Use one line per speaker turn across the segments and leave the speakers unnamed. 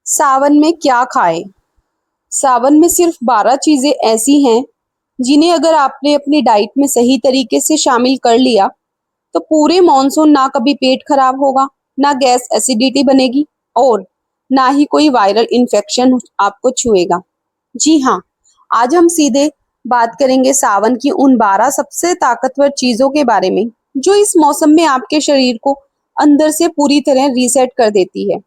सावन में क्या खाएं? सावन में सिर्फ 12 चीजें ऐसी हैं जिन्हें अगर आपने अपनी डाइट में सही तरीके से शामिल कर लिया तो पूरे मॉनसून ना कभी पेट खराब होगा, ना गैस एसिडिटी बनेगी और ना ही कोई वायरल इन्फेक्शन आपको छुएगा। जी हाँ, आज हम सीधे बात करेंगे सावन की उन 12 सबसे ताकतवर चीजों के बारे में जो इस मौसम में आपके शरीर को अंदर से पूरी तरह रीसेट कर देती है।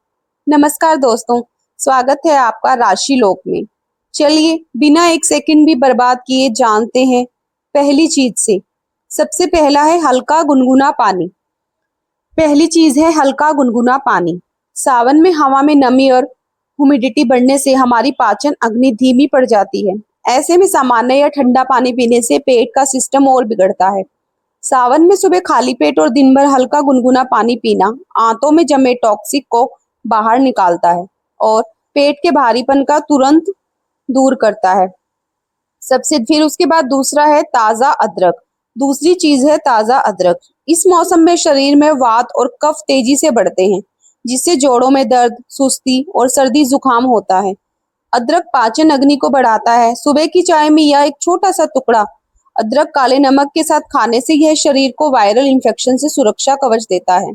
नमस्कार दोस्तों, स्वागत है आपका राशि लोक में। चलिए बिना एक सेकंड भी बर्बाद किए जानते हैं पहली चीज से। सबसे पहला है हल्का गुनगुना पानी। पहली चीज है हल्का गुनगुना पानी। सावन में हवा में नमी और ह्यूमिडिटी बढ़ने से हमारी पाचन अग्नि धीमी पड़ जाती है। ऐसे में सामान्य या ठंडा पानी पीने से पेट का सिस्टम और बिगड़ता है। सावन में सुबह खाली पेट और दिन भर हल्का गुनगुना पानी पीना आंतों में जमे टॉक्सिक को बाहर निकालता है और पेट के भारीपन का तुरंत दूर करता है। सबसे फिर उसके बाद दूसरा है ताजा अदरक। दूसरी चीज है ताजा अदरक। इस मौसम में शरीर में वात और कफ तेजी से बढ़ते हैं, जिससे जोड़ों में दर्द, सुस्ती और सर्दी जुकाम होता है। अदरक पाचन अग्नि को बढ़ाता है। सुबह की चाय में यह एक छोटा सा टुकड़ा अदरक काले नमक के साथ खाने से यह शरीर को वायरल इन्फेक्शन से सुरक्षा कवच देता है।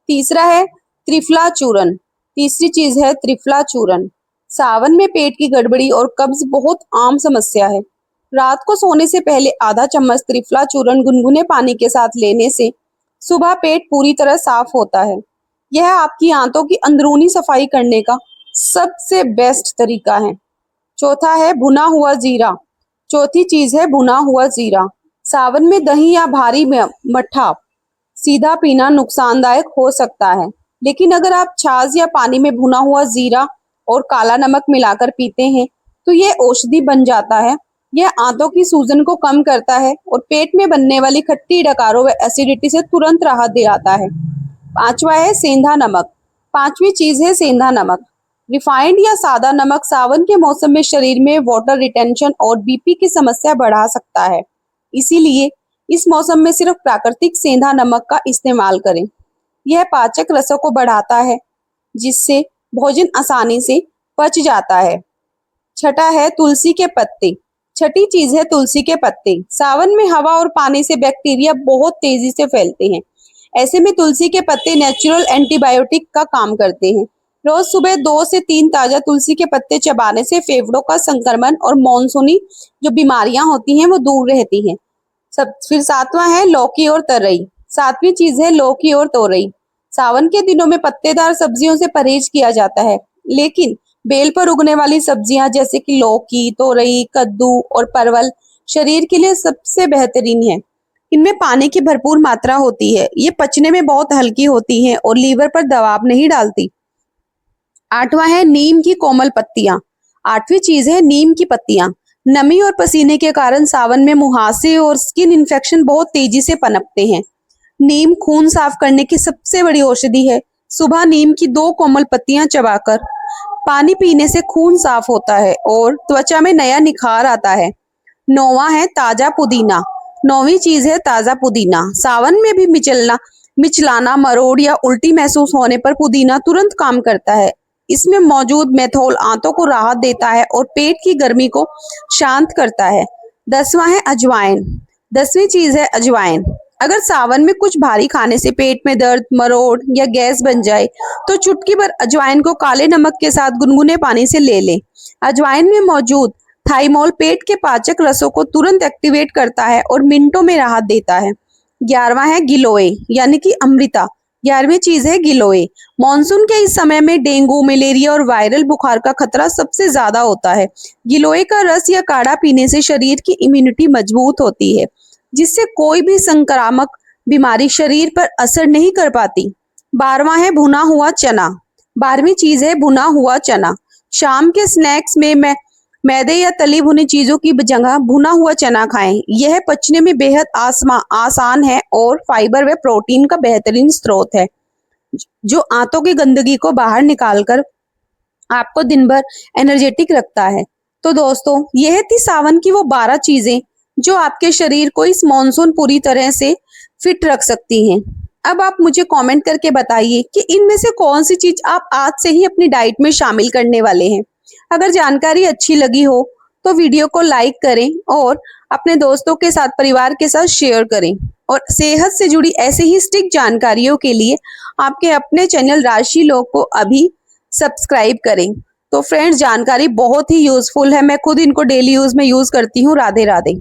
तीसरा है त्रिफला चूर्ण। तीसरी चीज है त्रिफला चूर्ण। सावन में पेट की गड़बड़ी और कब्ज बहुत आम समस्या है। रात को सोने से पहले आधा चम्मच त्रिफला चूर्ण गुनगुने पानी के साथ लेने से सुबह पेट पूरी तरह साफ होता है। यह आपकी आंतों की अंदरूनी सफाई करने का सबसे बेस्ट तरीका है। चौथा है भुना हुआ जीरा। चौथी चीज है भुना हुआ जीरा। सावन में दही या भारी मट्ठा सीधा पीना नुकसानदायक हो सकता है, लेकिन अगर आप छाछ या पानी में भुना हुआ जीरा और काला नमक मिलाकर पीते हैं तो यह औषधि बन जाता है। यह आंतों की सूजन को कम करता है और पेट में बनने वाली खट्टी डकारों व एसिडिटी से तुरंत राहत दिलाता है। पांचवा है सेंधा नमक। पांचवी चीज है सेंधा नमक। रिफाइंड या सादा नमक सावन के मौसम में शरीर में वाटर रिटेंशन और बीपी की समस्या बढ़ा सकता है। इसीलिए इस मौसम में सिर्फ प्राकृतिक सेंधा नमक का इस्तेमाल करें। यह पाचक रसों को बढ़ाता है, जिससे भोजन आसानी से पच जाता है। छठा है तुलसी के पत्ते। छठी चीज है तुलसी के पत्ते। सावन में हवा और पानी से बैक्टीरिया बहुत तेजी से फैलते हैं। ऐसे में तुलसी के पत्ते नेचुरल एंटीबायोटिक का काम करते हैं। रोज सुबह 2 से 3 ताजा तुलसी के पत्ते चबाने से फेफड़ों का संक्रमण और मानसूनी जो बीमारियां होती हैं वो दूर रहती हैं। सब फिर सातवां है लौकी और तोरई। सातवीं चीज है लौकी और तोरई। सावन के दिनों में पत्तेदार सब्जियों से परहेज किया जाता है, लेकिन बेल पर उगने वाली सब्जियां जैसे कि लौकी, तोरई, कद्दू और परवल शरीर के लिए सबसे बेहतरीन है। इनमें पानी की भरपूर मात्रा होती है। ये पचने में बहुत हल्की होती हैं और लीवर पर दबाव नहीं डालती। आठवां है नीम की कोमल पत्तियां। आठवीं चीज है नीम की पत्तियां। नमी और पसीने के कारण सावन में मुहासे और स्किन इन्फेक्शन बहुत तेजी से पनपते हैं। नीम खून साफ करने की सबसे बड़ी औषधि है। सुबह नीम की 2 कोमल पत्तियां चबाकर पानी पीने से खून साफ होता है और त्वचा में नया निखार आता है। नौवां है ताजा पुदीना। नौवीं चीज है ताजा पुदीना। सावन में भी मिचलाना, मरोड़ या उल्टी महसूस होने पर पुदीना तुरंत काम करता है। इसमें मौजूद मेथोल आंतों को राहत देता है और पेट की गर्मी को शांत करता है। 10वां है अजवाइन। 10वीं चीज है अजवाइन। अगर सावन में कुछ भारी खाने से पेट में दर्द, मरोड़ या गैस बन जाए तो चुटकी भर अजवाइन को काले नमक के साथ गुनगुने पानी से ले लें। अजवाइन में मौजूद थाइमोल पेट के पाचक रसों को तुरंत एक्टिवेट करता है और मिनटों में राहत देता है। 11वां है गिलोय यानी कि अमृता। 11वीं चीज है गिलोय। मॉनसून के इस समय में डेंगू, मलेरिया और वायरल बुखार का खतरा सबसे ज्यादा होता है। गिलोय का रस या काढ़ा पीने से शरीर की इम्यूनिटी मजबूत होती है, जिससे कोई भी संक्रामक बीमारी शरीर पर असर नहीं कर पाती। 12वां है भुना हुआ चना। 12वीं चीज है भुना हुआ चना। शाम के स्नैक्स में मैदे या तली भुनी चीजों की जगह भुना हुआ चना खाएं। यह पचने में बेहद आसान है और फाइबर व प्रोटीन का बेहतरीन स्रोत है, जो आंतों की गंदगी को बाहर निकालकर आपको दिन भर एनर्जेटिक रखता है। तो दोस्तों, यह थी सावन की वो 12 चीजें जो आपके शरीर को इस मॉनसून पूरी तरह से फिट रख सकती हैं। अब आप मुझे कमेंट करके बताइए कि इनमें से कौन सी चीज आप आज से ही अपनी डाइट में शामिल करने वाले हैं। अगर जानकारी अच्छी लगी हो तो वीडियो को लाइक करें और अपने दोस्तों के साथ, परिवार के साथ शेयर करें। और सेहत से जुड़ी ऐसे ही स्टिक जानकारियों के लिए आपके अपने चैनल राशि लोग को अभी सब्सक्राइब करें। तो फ्रेंड्स, जानकारी बहुत ही यूजफुल है, मैं खुद इनको डेली यूज में यूज करती हूँ। राधे राधे।